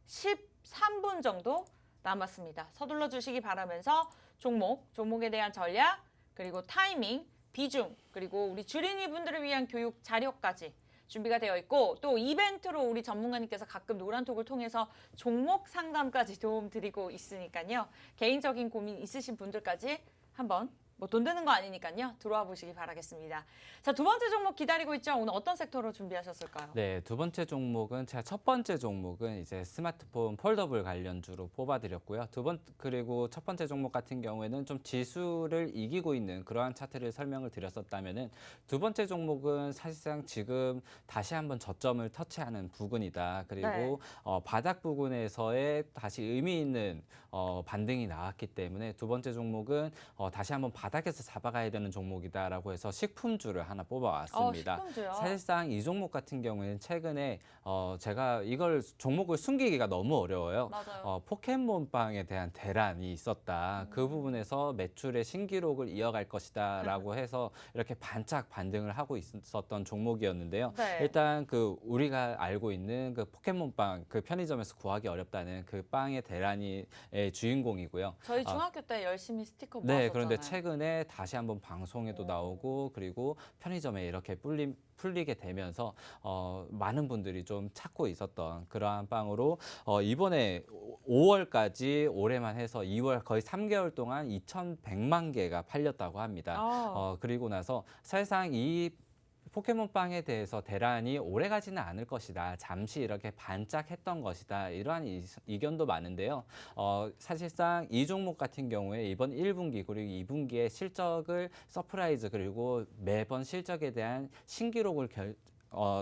13분 정도 남았습니다. 서둘러 주시기 바라면서 종목에 대한 전략, 그리고 타이밍, 비중, 그리고 우리 주린이 분들을 위한 교육 자료까지 준비가 되어 있고 또 이벤트로 우리 전문가님께서 가끔 노란톡을 통해서 종목 상담까지 도움 드리고 있으니까요. 개인적인 고민 있으신 분들까지 한번 뭐 돈 드는 거 아니니까요. 들어와 보시기 바라겠습니다. 자, 두 번째 종목 기다리고 있죠. 오늘 어떤 섹터로 준비하셨을까요? 네, 두 번째 종목은 제가 첫 번째 종목은 이제 스마트폰 폴더블 관련주로 뽑아드렸고요. 그리고 첫 번째 종목 같은 경우에는 좀 지수를 이기고 있는 그러한 차트를 설명을 드렸었다면은 두 번째 종목은 사실상 지금 다시 한번 저점을 터치하는 부근이다. 그리고 네. 바닥 부근에서의 다시 의미 있는 반등이 나왔기 때문에 두 번째 종목은 다시 한번 바닥에서 잡아가야 되는 종목이다라고 해서 식품주를 하나 뽑아왔습니다. 식품주요. 사실상 이 종목 같은 경우에는 최근에 제가 이걸 종목을 숨기기가 너무 어려워요. 맞아요. 포켓몬빵에 대한 대란이 있었다. 그 부분에서 매출의 신기록을 이어갈 것이다라고 해서 이렇게 반짝 반등을 하고 있었던 종목이었는데요. 네. 일단 그 우리가 알고 있는 그 포켓몬빵 그 편의점에서 구하기 어렵다는 그 빵의 대란이 주인공이고요. 저희 중학교 때 열심히 스티커 네, 모았었잖아요. 그런데 최근에 다시 한번 방송에도 나오고 그리고 편의점에 이렇게 풀리게 되면서 많은 분들이 좀 찾고 있었던 그러한 빵으로 이번에 5월까지 올해만 해서 2월 거의 3개월 동안 2,100만 개가 팔렸다고 합니다. 그리고 나서 사실상 이 포켓몬빵에 대해서 대란이 오래가지는 않을 것이다. 잠시 이렇게 반짝했던 것이다. 이러한 의견도 많은데요. 사실상 이 종목 같은 경우에 이번 1분기 그리고 2분기에 실적을 서프라이즈 그리고 매번 실적에 대한 신기록을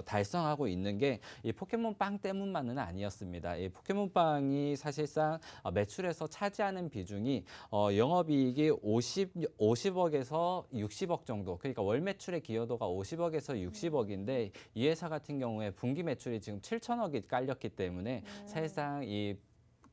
달성하고 있는 게 이 포켓몬빵 때문만은 아니었습니다. 이 포켓몬빵이 사실상 매출에서 차지하는 비중이 영업이익이 50억에서 60억 정도, 그러니까 월 매출의 기여도가 50억에서 60억인데 이 회사 같은 경우에 분기 매출이 지금 7천억이 깔렸기 때문에 사실상 이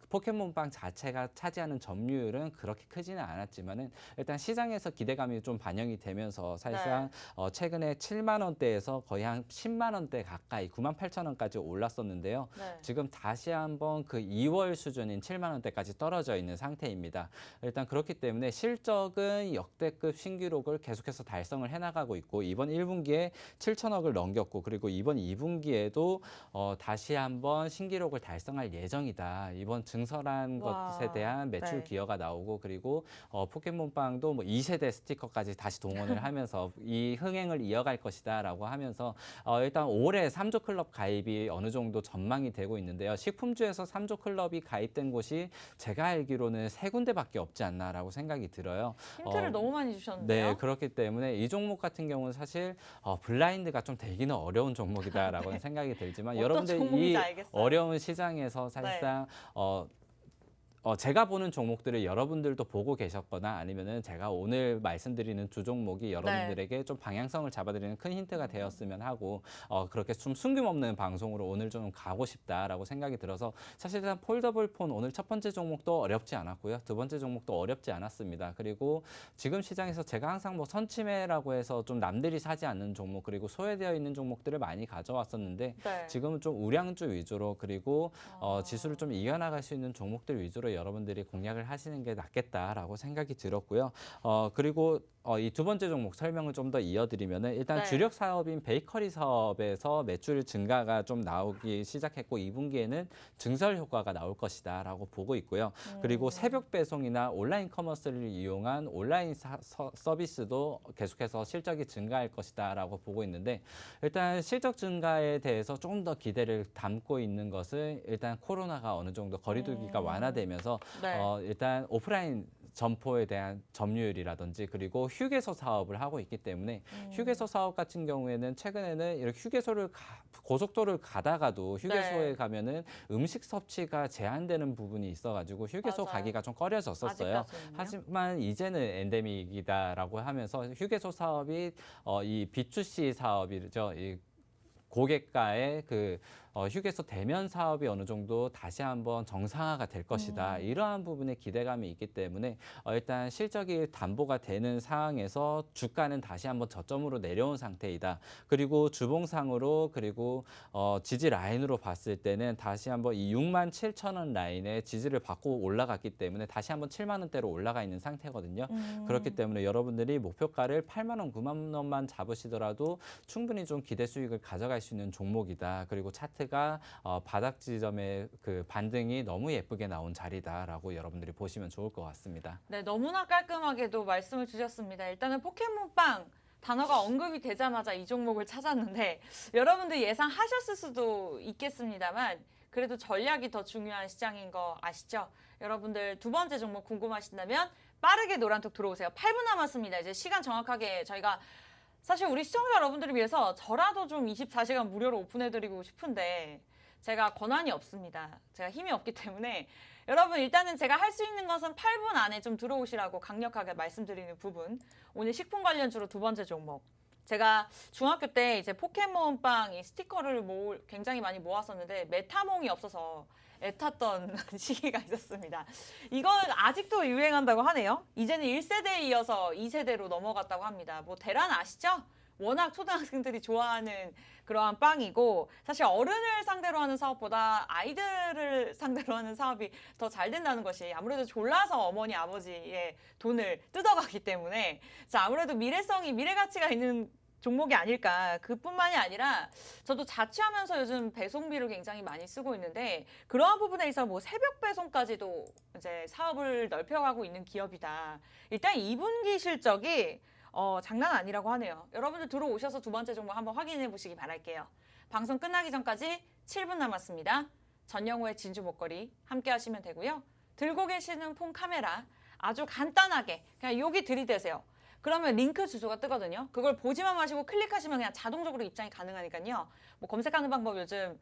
포켓몬빵 자체가 차지하는 점유율은 그렇게 크지는 않았지만은 일단 시장에서 기대감이 좀 반영이 되면서 사실상 최근에 7만 원대에서 거의 한 10만 원대 가까이 9만 8천 원까지 올랐었는데요. 네. 지금 다시 한번 그 2월 수준인 7만 원대까지 떨어져 있는 상태입니다. 일단 그렇기 때문에 실적은 역대급 신기록을 계속해서 달성을 해나가고 있고 이번 1분기에 7천억을 넘겼고 그리고 이번 2분기에도 다시 한번 신기록을 달성할 예정이다. 이번 증설한 와, 것에 대한 매출 네. 기여가 나오고 그리고 포켓몬빵도 뭐 2세대 스티커까지 다시 동원을 하면서 이 흥행을 이어갈 것이다라고 하면서 일단 올해 3조 클럽 가입이 어느 정도 전망이 되고 있는데요. 식품주에서 3조 클럽이 가입된 곳이 제가 알기로는 3군데밖에 없지 않나라고 생각이 들어요. 힌트를 너무 많이 주셨는데요. 네, 그렇기 때문에 이 종목 같은 경우는 사실 블라인드가 좀 되기는 어려운 종목이다라고 는 생각이 들지만 어떤 여러분들 이 종목인지 알겠어요. 어려운 시장에서 사실상 제가 보는 종목들을 여러분들도 보고 계셨거나 아니면은 제가 오늘 말씀드리는 두 종목이 여러분들에게 좀 방향성을 잡아드리는 큰 힌트가 되었으면 하고 그렇게 좀 숨김없는 방송으로 오늘 좀 가고 싶다라고 생각이 들어서 사실상 폴더블 폰 오늘 첫 번째 종목도 어렵지 않았고요. 두 번째 종목도 어렵지 않았습니다. 그리고 지금 시장에서 제가 항상 뭐 선침해라고 해서 좀 남들이 사지 않는 종목 그리고 소외되어 있는 종목들을 많이 가져왔었는데 네. 지금은 좀 우량주 위주로 그리고 지수를 좀 이겨나갈 수 있는 종목들 위주로 여러분들이 공략을 하시는 게 낫겠다라고 생각이 들었고요. 그리고 이 두 번째 종목 설명을 좀 더 이어드리면은 일단 네. 주력 사업인 베이커리 사업에서 매출 증가가 좀 나오기 시작했고 2분기에는 증설 효과가 나올 것이다라고 보고 있고요. 그리고 새벽 배송이나 온라인 커머스를 이용한 온라인 서비스도 계속해서 실적이 증가할 것이다라고 보고 있는데 일단 실적 증가에 대해서 조금 더 기대를 담고 있는 것은 일단 코로나가 어느 정도 거리두기가 완화되면서 네. 일단 오프라인 점포에 대한 점유율이라든지 그리고 휴게소 사업을 하고 있기 때문에 휴게소 사업 같은 경우에는 최근에는 이렇게 휴게소를 고속도로를 가다가도 휴게소에 네. 가면은 음식 섭취가 제한되는 부분이 있어가지고 휴게소 맞아요. 가기가 좀 꺼려졌었어요. 아직까지는요? 하지만 이제는 엔데믹이다라고 하면서 휴게소 사업이 이 B2C 사업이죠. 이 고객과의 휴게소 대면 사업이 어느 정도 다시 한번 정상화가 될 것이다. 이러한 부분에 기대감이 있기 때문에 일단 실적이 담보가 되는 상황에서 주가는 다시 한번 저점으로 내려온 상태이다. 그리고 주봉상으로 그리고 지지 라인으로 봤을 때는 다시 한번 이 6만 7천 원 라인에 지지를 받고 올라갔기 때문에 다시 한번 7만 원대로 올라가 있는 상태거든요. 그렇기 때문에 여러분들이 목표가를 8만 원, 9만 원만 잡으시더라도 충분히 좀 기대 수익을 가져갈 수 있는 종목이다. 그리고 차트가 바닥 지점의 그 반등이 너무 예쁘게 나온 자리다라고 여러분들이 보시면 좋을 것 같습니다. 네, 너무나 깔끔하게도 말씀을 주셨습니다. 일단은 포켓몬빵 단어가 언급이 되자마자 이 종목을 찾았는데 여러분들 예상하셨을 수도 있겠습니다만 그래도 전략이 더 중요한 시장인 거 아시죠? 여러분들 두 번째 종목 궁금하신다면 빠르게 노란톡 들어오세요. 8분 남았습니다. 이제 시간 정확하게 저희가 사실 우리 시청자 여러분들을 위해서 저라도 좀 24시간 무료로 오픈해드리고 싶은데 제가 권한이 없습니다. 제가 힘이 없기 때문에 여러분 일단은 제가 할 수 있는 것은 8분 안에 좀 들어오시라고 강력하게 말씀드리는 부분. 오늘 식품 관련주로 두 번째 종목. 제가 중학교 때 이제 포켓몬빵 이 스티커를 굉장히 많이 모았었는데 메타몽이 없어서 애탔던 시기가 있었습니다. 이건 아직도 유행한다고 하네요. 이제는 1세대에 이어서 2세대로 넘어갔다고 합니다. 뭐 대란 아시죠? 워낙 초등학생들이 좋아하는 그러한 빵이고 사실 어른을 상대로 하는 사업보다 아이들을 상대로 하는 사업이 더 잘 된다는 것이 아무래도 졸라서 어머니 아버지의 돈을 뜯어가기 때문에 자 아무래도 미래 가치가 있는 종목이 아닐까. 그뿐만이 아니라 저도 자취하면서 요즘 배송비를 굉장히 많이 쓰고 있는데 그러한 부분에 있어서 뭐 새벽 배송까지도 이제 사업을 넓혀가고 있는 기업이다. 일단 2분기 실적이 장난 아니라고 하네요. 여러분들 들어오셔서 두 번째 종목 한번 확인해 보시기 바랄게요. 방송 끝나기 전까지 7분 남았습니다. 전영호의 진주 목걸이 함께 하시면 되고요. 들고 계시는 폰 카메라 아주 간단하게 그냥 여기 들이대세요. 그러면 링크 주소가 뜨거든요. 그걸 보지만 마시고 클릭하시면 그냥 자동적으로 입장이 가능하니까요. 뭐 검색하는 방법 요즘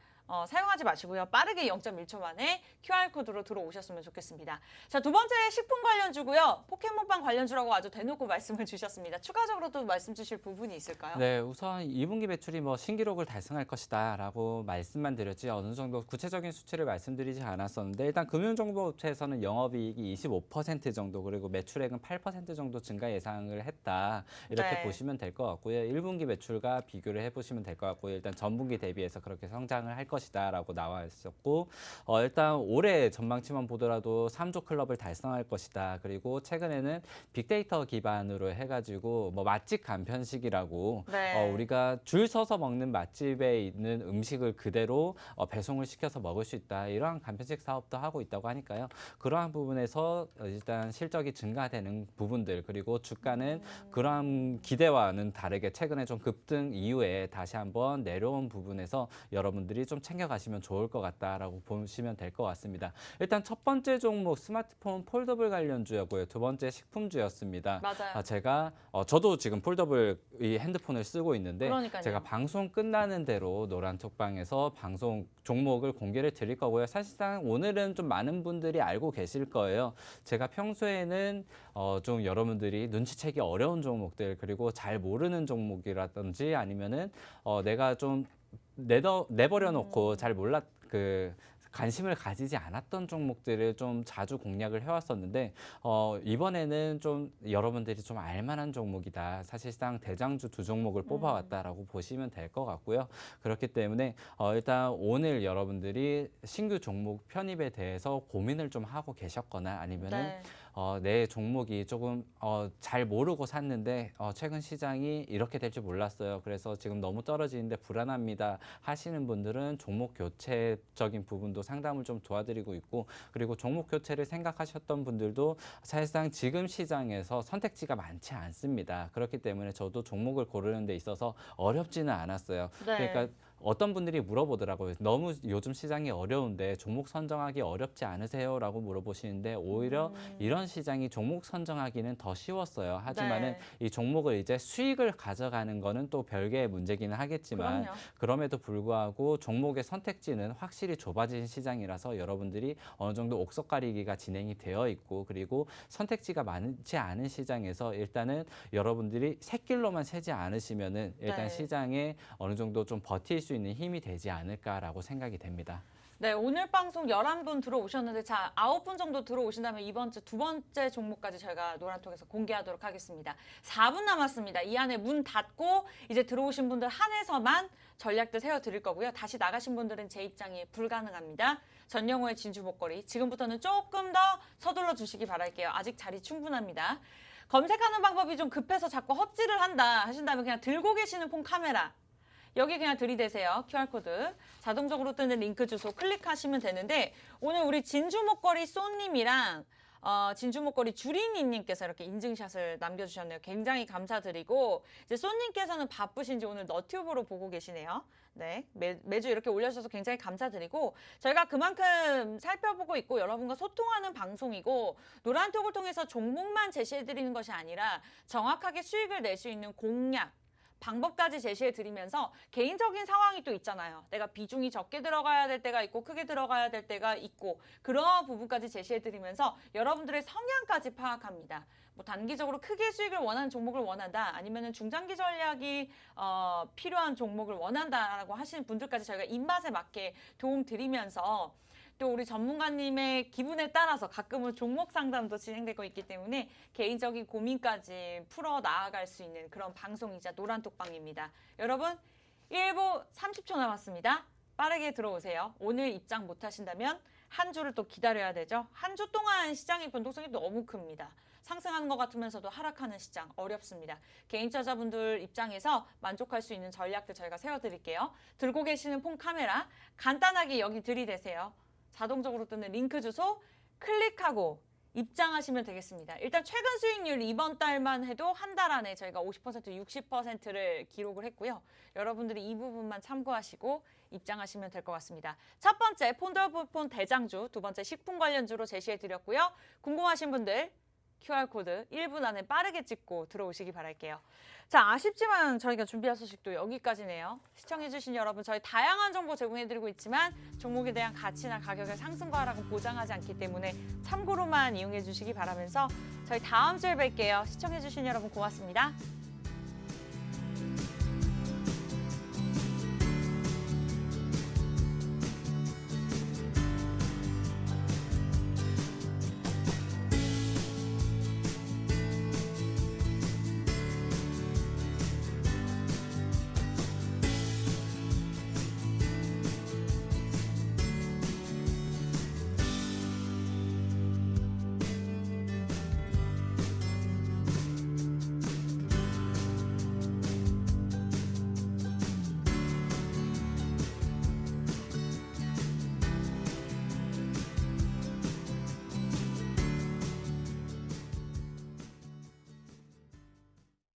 사용하지 마시고요. 빠르게 0.1초 만에 QR코드로 들어오셨으면 좋겠습니다. 자, 두 번째 식품 관련주고요. 포켓몬빵 관련주라고 아주 대놓고 말씀을 주셨습니다. 추가적으로 또 말씀 주실 부분이 있을까요? 네, 우선 2분기 매출이 뭐 신기록을 달성할 것이다라고 말씀만 드렸지 어느 정도 구체적인 수치를 말씀드리지 않았었는데 일단 금융정보업체에서는 영업이익이 25% 정도 그리고 매출액은 8% 정도 증가 예상을 했다 이렇게 네. 보시면 될 것 같고요. 1분기 매출과 비교를 해보시면 될 것 같고요. 일단 전분기 대비해서 그렇게 성장을 할 것이다라고 나와 있었고 일단 올해 전망치만 보더라도 3조 클럽을 달성할 것이다. 그리고 최근에는 빅데이터 기반으로 해가지고 뭐 맛집 간편식이라고 네. 우리가 줄 서서 먹는 맛집에 있는 음식을 그대로 배송을 시켜서 먹을 수 있다. 이러한 간편식 사업도 하고 있다고 하니까요. 그러한 부분에서 일단 실적이 증가되는 부분들 그리고 주가는 그러한 기대와는 다르게 최근에 좀 급등 이후에 다시 한번 내려온 부분에서 여러분들이 좀 챙겨가시면 좋을 것 같다라고 보시면 될 것 같습니다. 일단 첫 번째 종목 스마트폰 폴더블 관련주였고요. 두 번째 식품주였습니다. 맞아요. 제가 저도 지금 폴더블 이 핸드폰을 쓰고 있는데 그러니까요. 제가 방송 끝나는 대로 노란톡방에서 방송 종목을 공개를 드릴 거고요. 사실상 오늘은 좀 많은 분들이 알고 계실 거예요. 제가 평소에는 좀 여러분들이 눈치채기 어려운 종목들 그리고 잘 모르는 종목이라든지 아니면은 내가 좀 내버려 놓고 잘 몰랐 관심을 가지지 않았던 종목들을 좀 자주 공략을 해왔었는데 이번에는 좀 여러분들이 좀 알만한 종목이다. 사실상 대장주 두 종목을 뽑아왔다라고 보시면 될 것 같고요. 그렇기 때문에 일단 오늘 여러분들이 신규 종목 편입에 대해서 고민을 좀 하고 계셨거나 아니면은 네. 내 종목이 조금 잘 모르고 샀는데 최근 시장이 이렇게 될 줄 몰랐어요. 그래서 지금 너무 떨어지는데 불안합니다. 하시는 분들은 종목 교체적인 부분도 상담을 좀 도와드리고 있고 그리고 종목 교체를 생각하셨던 분들도 사실상 지금 시장에서 선택지가 많지 않습니다. 그렇기 때문에 저도 종목을 고르는 데 있어서 어렵지는 않았어요. 네. 그러니까 어떤 분들이 물어보더라고요. 너무 요즘 시장이 어려운데 종목 선정하기 어렵지 않으세요? 라고 물어보시는데 오히려 이런 시장이 종목 선정하기는 더 쉬웠어요. 하지만은 네. 이 종목을 이제 수익을 가져가는 거는 또 별개의 문제기는 하겠지만 그럼요. 그럼에도 불구하고 종목의 선택지는 확실히 좁아진 시장이라서 여러분들이 어느 정도 옥석 가리기가 진행이 되어 있고 그리고 선택지가 많지 않은 시장에서 일단은 여러분들이 샛길로만 세지 않으시면은 일단 네. 시장에 어느 정도 좀 버틸 수 있는 힘이 되지 않을까라고 생각이 됩니다. 네, 오늘 방송 11분 들어오셨는데 자, 9분 정도 들어오신다면 이번 주 두 번째 종목까지 저희가 노란톡에서 공개하도록 하겠습니다. 4분 남았습니다. 이 안에 문 닫고 이제 들어오신 분들 한해서만 전략들 세워드릴 거고요. 다시 나가신 분들은 제 입장이 불가능합니다. 전영호의 진주 목걸이 지금부터는 조금 더 서둘러 주시기 바랄게요. 아직 자리 충분합니다. 검색하는 방법이 좀 급해서 자꾸 헛질을 한다 하신다면 그냥 들고 계시는 폰 카메라 여기 그냥 들이대세요. QR코드. 자동적으로 뜨는 링크 주소 클릭하시면 되는데 오늘 우리 진주 목걸이 쏘님이랑 진주 목걸이 주린이님께서 이렇게 인증샷을 남겨주셨네요. 굉장히 감사드리고 이제 쏘님께서는 바쁘신지 오늘 너튜브로 보고 계시네요. 네, 매주 이렇게 올려주셔서 굉장히 감사드리고 저희가 그만큼 살펴보고 있고 여러분과 소통하는 방송이고 노란톡을 통해서 종목만 제시해드리는 것이 아니라 정확하게 수익을 낼 수 있는 공략 방법까지 제시해 드리면서 개인적인 상황이 또 있잖아요. 내가 비중이 적게 들어가야 될 때가 있고 크게 들어가야 될 때가 있고 그런 부분까지 제시해 드리면서 여러분들의 성향까지 파악합니다. 뭐 단기적으로 크게 수익을 원하는 종목을 원한다 아니면은 중장기 전략이 필요한 종목을 원한다라고 하시는 분들까지 저희가 입맛에 맞게 도움 드리면서 또 우리 전문가님의 기분에 따라서 가끔은 종목 상담도 진행되고 있기 때문에 개인적인 고민까지 풀어 나아갈 수 있는 그런 방송이자 노란톡방입니다. 여러분 1부 30초 남았습니다. 빠르게 들어오세요. 오늘 입장 못 하신다면 한 주를 또 기다려야 되죠. 한 주 동안 시장의 변동성이 너무 큽니다. 상승하는 것 같으면서도 하락하는 시장 어렵습니다. 개인 투자자분들 입장에서 만족할 수 있는 전략들 저희가 세워드릴게요. 들고 계시는 폰 카메라 간단하게 여기 들이대세요. 자동적으로 뜨는 링크 주소 클릭하고 입장하시면 되겠습니다. 일단 최근 수익률 이번 달만 해도 한 달 안에 저희가 50%, 60%를 기록을 했고요. 여러분들이 이 부분만 참고하시고 입장하시면 될 것 같습니다. 첫 번째 폰더블폰 대장주, 두 번째 식품 관련주로 제시해드렸고요. 궁금하신 분들 QR코드 1분 안에 빠르게 찍고 들어오시기 바랄게요. 자, 아쉽지만 저희가 준비한 소식도 여기까지네요. 시청해주신 여러분, 저희 다양한 정보 제공해드리고 있지만 종목에 대한 가치나 가격의 상승과 하락은 보장하지 않기 때문에 참고로만 이용해주시기 바라면서 저희 다음 주에 뵐게요. 시청해주신 여러분 고맙습니다.